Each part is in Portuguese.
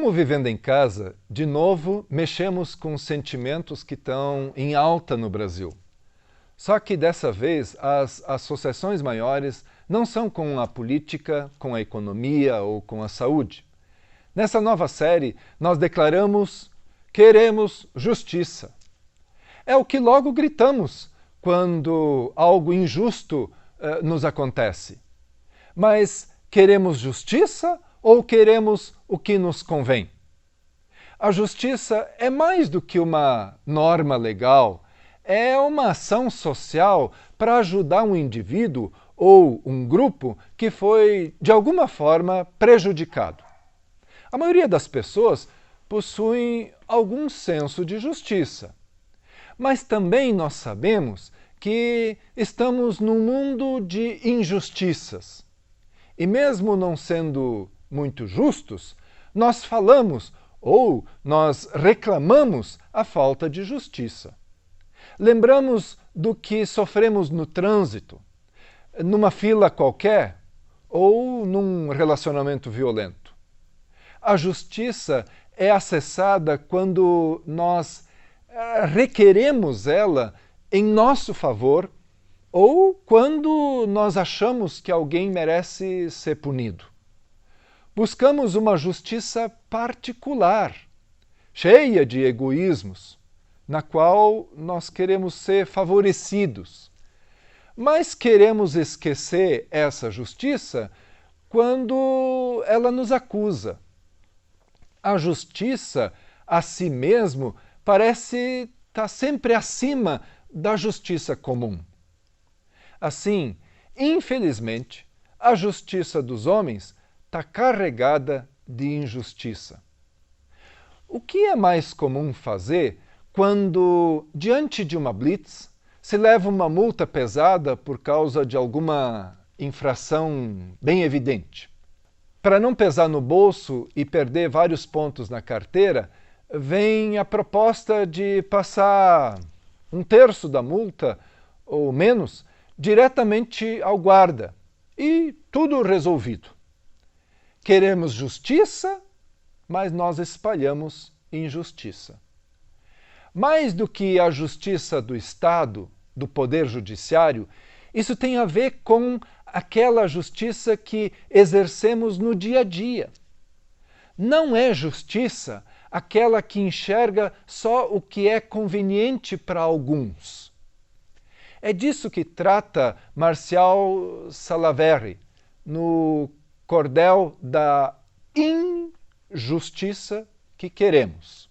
Como Vivendo em Casa, de novo, mexemos com sentimentos que estão em alta no Brasil. Só que dessa vez as associações maiores não são com a política, com a economia ou com a saúde. Nessa nova série, nós declaramos: queremos justiça. É o que logo gritamos quando algo injusto nos acontece. Mas queremos justiça ou queremos o que nos convém? A justiça é mais do que uma norma legal, é uma ação social para ajudar um indivíduo ou um grupo que foi, de alguma forma, prejudicado. A maioria das pessoas possui algum senso de justiça. Mas também nós sabemos que estamos num mundo de injustiças. E mesmo não sendo muito justos, nós falamos ou nós reclamamos a falta de justiça. Lembramos do que sofremos no trânsito, numa fila qualquer ou num relacionamento violento. A justiça é acessada quando nós requeremos ela em nosso favor ou quando nós achamos que alguém merece ser punido. Buscamos uma justiça particular, cheia de egoísmos, na qual nós queremos ser favorecidos. Mas queremos esquecer essa justiça quando ela nos acusa. A justiça a si mesmo parece estar sempre acima da justiça comum. Assim, infelizmente, a justiça dos homens está carregada de injustiça. O que é mais comum fazer quando, diante de uma blitz, se leva uma multa pesada por causa de alguma infração bem evidente? Para não pesar no bolso e perder vários pontos na carteira, vem a proposta de passar um terço da multa, ou menos, diretamente ao guarda. E tudo resolvido. Queremos justiça, mas nós espalhamos injustiça. Mais do que a justiça do Estado, do Poder Judiciário, isso tem a ver com aquela justiça que exercemos no dia a dia. Não é justiça aquela que enxerga só o que é conveniente para alguns. É disso que trata Marcial Salaverry no cordel da injustiça que queremos.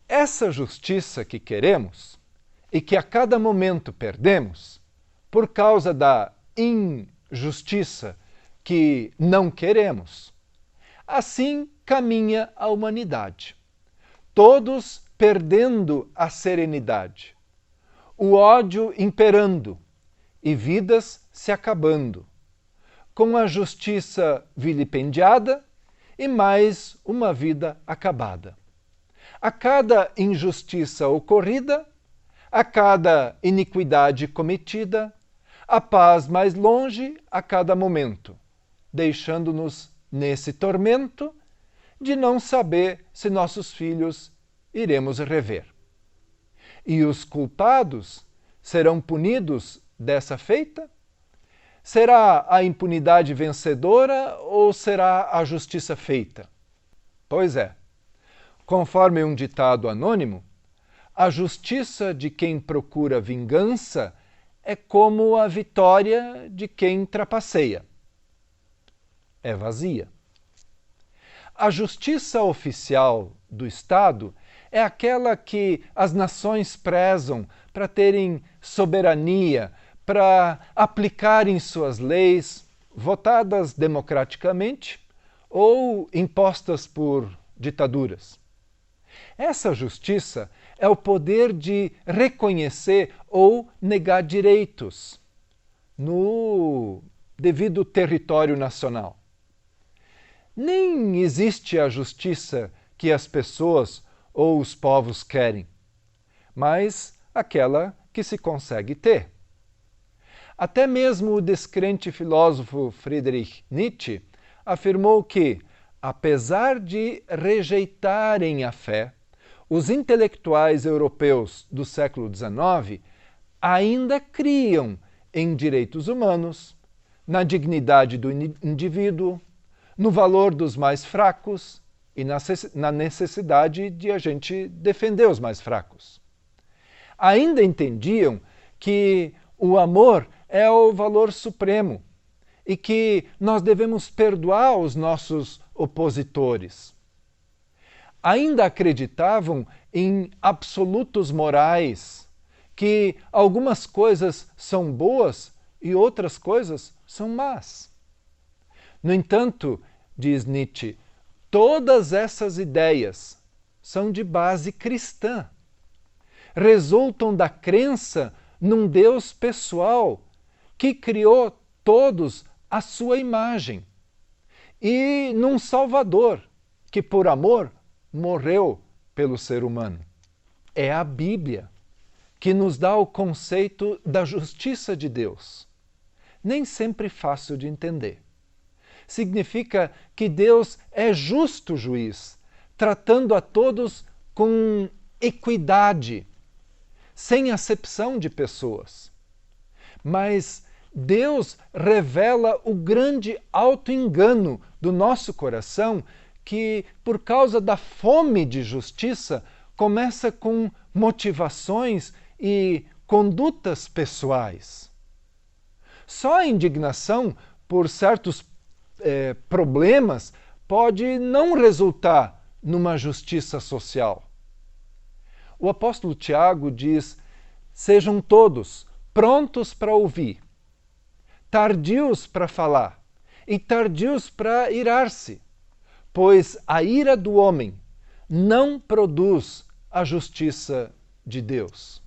Essa justiça que queremos e que a cada momento perdemos por causa da injustiça que não queremos. Assim caminha a humanidade, todos perdendo a serenidade, o ódio imperando e vidas se acabando, com a justiça vilipendiada e mais uma vida acabada. A cada injustiça ocorrida, a cada iniquidade cometida, a paz mais longe a cada momento, deixando-nos nesse tormento de não saber se nossos filhos iremos rever. E os culpados serão punidos dessa feita? Será a impunidade vencedora ou será a justiça feita? Pois é, conforme um ditado anônimo, a justiça de quem procura vingança é como a vitória de quem trapaceia. É vazia. A justiça oficial do Estado é aquela que as nações prezam para terem soberania, para aplicarem suas leis, votadas democraticamente ou impostas por ditaduras. Essa justiça é o poder de reconhecer ou negar direitos no devido território nacional. Nem existe a justiça que as pessoas ou os povos querem, mas aquela que se consegue ter. Até mesmo o descrente filósofo Friedrich Nietzsche afirmou que apesar de rejeitarem a fé, os intelectuais europeus do século XIX ainda criam em direitos humanos, na dignidade do indivíduo, no valor dos mais fracos e na necessidade de a gente defender os mais fracos. Ainda entendiam que o amor é o valor supremo e que nós devemos perdoar os nossos opositores. Ainda acreditavam em absolutos morais, que algumas coisas são boas e outras coisas são más. No entanto, diz Nietzsche, todas essas ideias são de base cristã. Resultam da crença num Deus pessoal que criou todos à sua imagem e num Salvador que, por amor, morreu pelo ser humano. É a Bíblia que nos dá o conceito da justiça de Deus. Nem sempre fácil de entender. Significa que Deus é justo juiz, tratando a todos com equidade, sem acepção de pessoas. Mas Deus revela o grande auto-engano do nosso coração que, por causa da fome de justiça, começa com motivações e condutas pessoais. Só a indignação por certos problemas pode não resultar numa justiça social. O apóstolo Tiago diz: sejam todos prontos para ouvir, tardios para falar e tardios para irar-se, pois a ira do homem não produz a justiça de Deus.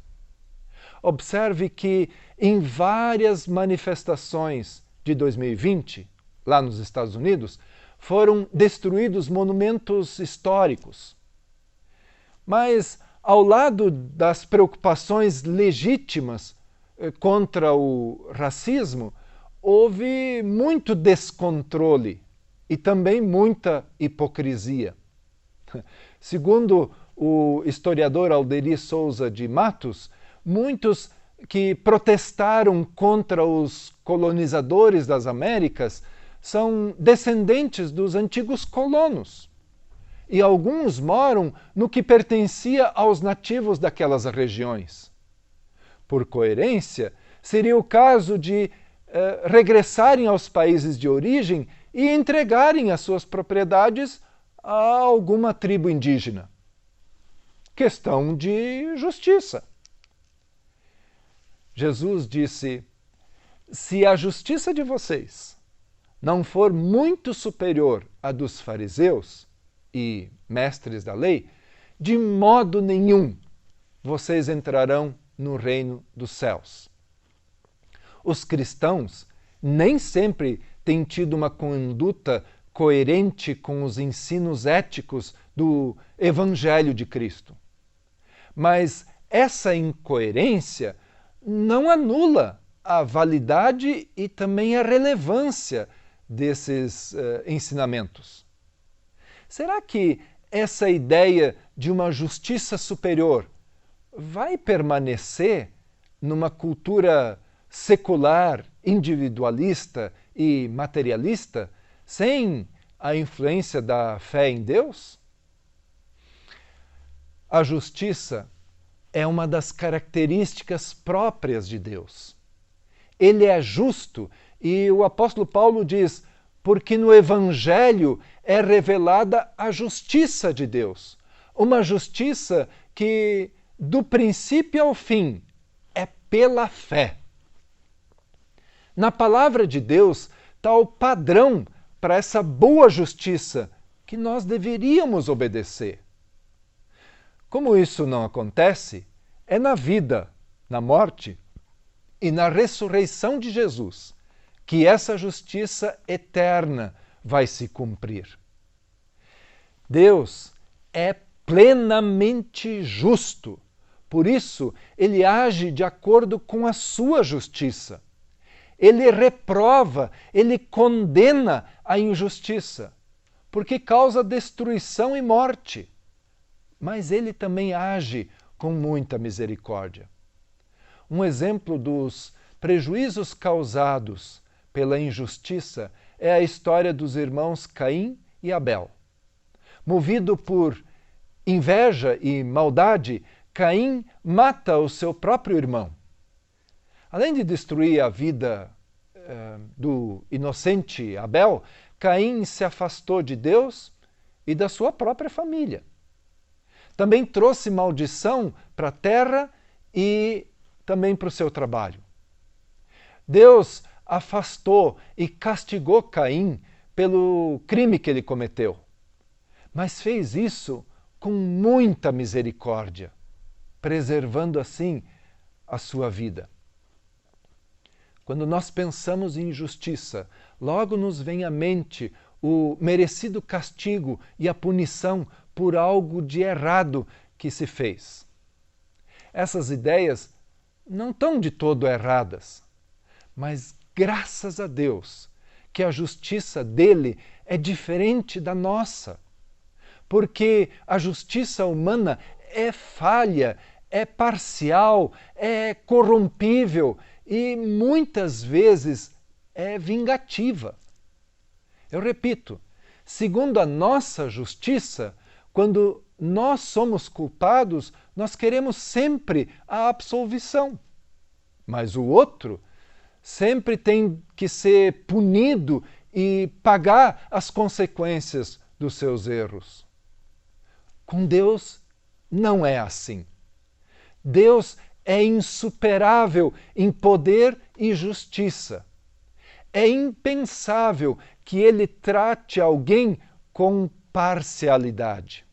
Observe que em várias manifestações de 2020, lá nos Estados Unidos, foram destruídos monumentos históricos. Mas, ao lado das preocupações legítimas contra o racismo, houve muito descontrole e também muita hipocrisia. Segundo o historiador Alderi Souza de Matos, muitos que protestaram contra os colonizadores das Américas são descendentes dos antigos colonos. E alguns moram no que pertencia aos nativos daquelas regiões. Por coerência, seria o caso de regressarem aos países de origem e entregarem as suas propriedades a alguma tribo indígena. Questão de justiça. Jesus disse: se a justiça de vocês não for muito superior à dos fariseus e mestres da lei, de modo nenhum vocês entrarão no reino dos céus. Os cristãos nem sempre têm tido uma conduta coerente com os ensinos éticos do Evangelho de Cristo. Mas essa incoerência não anula a validade e também a relevância desses ensinamentos. Será que essa ideia de uma justiça superior vai permanecer numa cultura secular, individualista e materialista, sem a influência da fé em Deus? A justiça é uma das características próprias de Deus. Ele é justo e o apóstolo Paulo diz: porque no Evangelho é revelada a justiça de Deus. Uma justiça que, do princípio ao fim, é pela fé. Na palavra de Deus está o padrão para essa boa justiça que nós deveríamos obedecer. Como isso não acontece, é na vida, na morte e na ressurreição de Jesus que essa justiça eterna vai se cumprir. Deus é plenamente justo, por isso ele age de acordo com a sua justiça. Ele reprova, ele condena a injustiça, porque causa destruição e morte. Mas ele também age com muita misericórdia. Um exemplo dos prejuízos causados pela injustiça é a história dos irmãos Caim e Abel. Movido por inveja e maldade, Caim mata o seu próprio irmão. Além de destruir a vida do inocente Abel, Caim se afastou de Deus e da sua própria família. Também trouxe maldição para a terra e também para o seu trabalho. Deus afastou e castigou Caim pelo crime que ele cometeu, mas fez isso com muita misericórdia, preservando assim a sua vida. Quando nós pensamos em justiça, logo nos vem à mente o merecido castigo e a punição por algo de errado que se fez. Essas ideias não estão de todo erradas, mas graças a Deus que a justiça dele é diferente da nossa, porque a justiça humana é falha, é parcial, é corrompível e muitas vezes é vingativa. Eu repito, segundo a nossa justiça, quando nós somos culpados, nós queremos sempre a absolvição. Mas o outro sempre tem que ser punido e pagar as consequências dos seus erros. Com Deus não é assim. Deus é insuperável em poder e justiça. É impensável que ele trate alguém com parcialidade.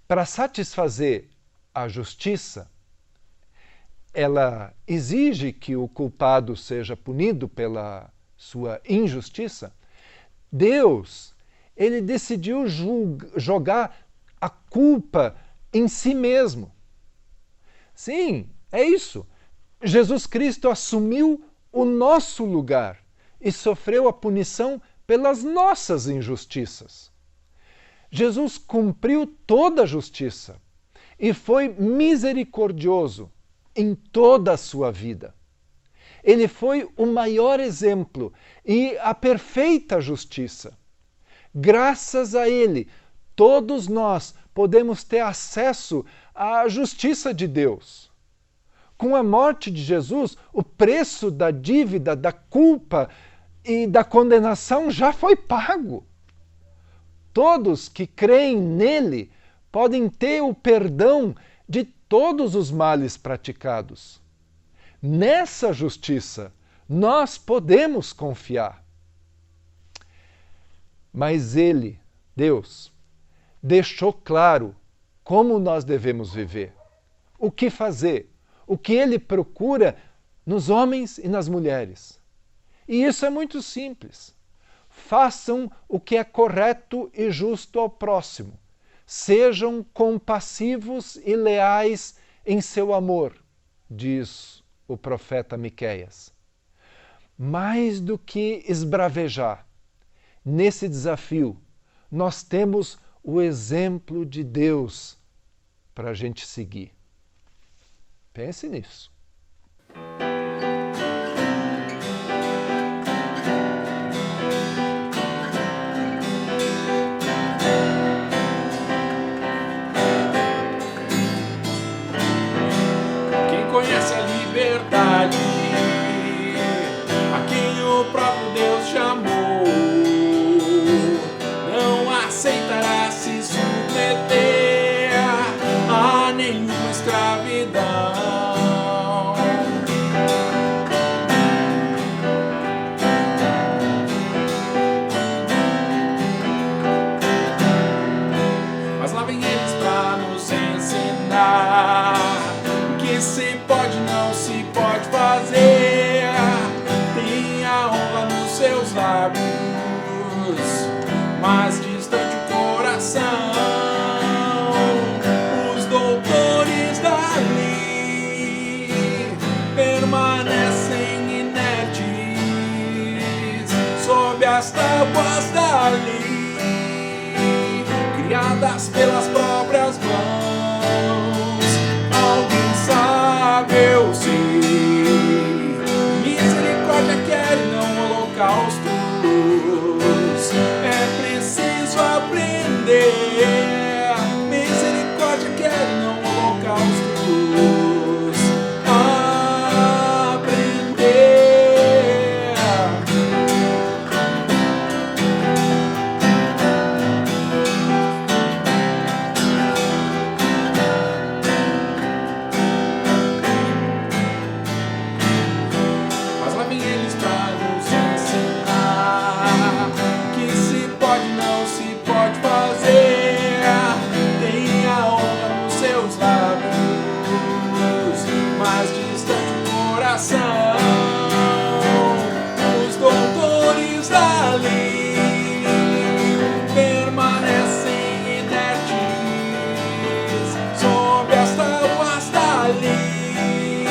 Para satisfazer a justiça, ela exige que o culpado seja punido pela sua injustiça. Deus, ele decidiu jogar a culpa em si mesmo. Sim, é isso. Jesus Cristo assumiu o nosso lugar e sofreu a punição pelas nossas injustiças. Jesus cumpriu toda a justiça e foi misericordioso em toda a sua vida. Ele foi o maior exemplo e a perfeita justiça. Graças a ele, todos nós podemos ter acesso à justiça de Deus. Com a morte de Jesus, o preço da dívida, da culpa e da condenação já foi pago. Todos que creem nele podem ter o perdão de todos os males praticados. Nessa justiça, nós podemos confiar. Mas ele, Deus, deixou claro como nós devemos viver, o que fazer, o que ele procura nos homens e nas mulheres. E isso é muito simples. Façam o que é correto e justo ao próximo. Sejam compassivos e leais em seu amor, diz o profeta Miqueias. Mais do que esbravejar, nesse desafio, nós temos o exemplo de Deus para a gente seguir. Pense nisso. Quem conhece a liberdade, a quem o próprio Deus chamou, não aceitará se submeter a nenhuma escravidão. Mas lá vem eles pra nos ensinar o que se pode, não se pode fazer. Tem a honra nos seus lábios, mas distante o coração. Os doutores da lei permanecem inertes sob as tábuas da lei. criadas pelas próprias mãos. Alguém sabe, eu sei, misericórdia quer e não holocaustos. É preciso aprender, misericórdia quer e não holocaustos. Os doutores da lei permanecem inertes sob as tábuas da lei,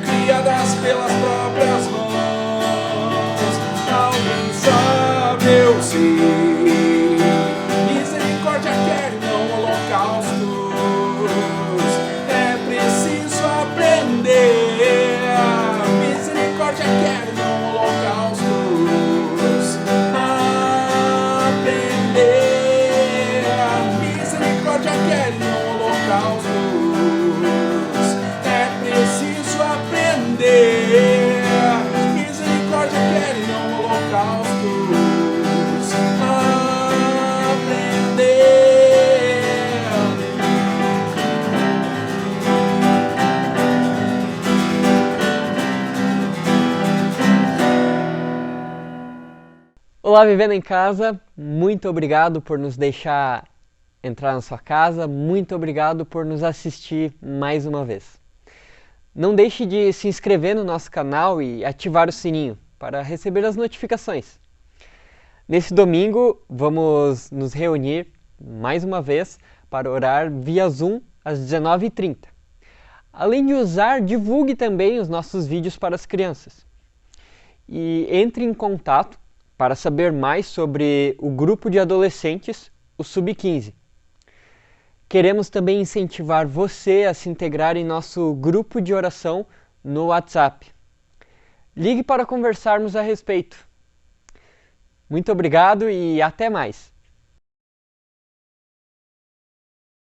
criadas pelas próprias mãos. Alguém sabe, eu sei, misericórdia quer e não holocaustos. É preciso aprender, misericórdia quer e não holocaustos. Aprender, misericórdia quer e não holocaustos. É preciso aprender, misericórdia quer e não holocaustos. Olá, Vivendo em Casa, muito obrigado por nos deixar entrar na sua casa, muito obrigado por nos assistir mais uma vez. Não deixe de se inscrever no nosso canal e ativar o sininho para receber as notificações. Nesse domingo, vamos nos reunir mais uma vez para orar via Zoom às 19h30. Além de usar, divulgue também os nossos vídeos para as crianças. E entre em contato para saber mais sobre o grupo de adolescentes, o Sub-15. Queremos também incentivar você a se integrar em nosso grupo de oração no WhatsApp. Ligue para conversarmos a respeito. Muito obrigado e até mais!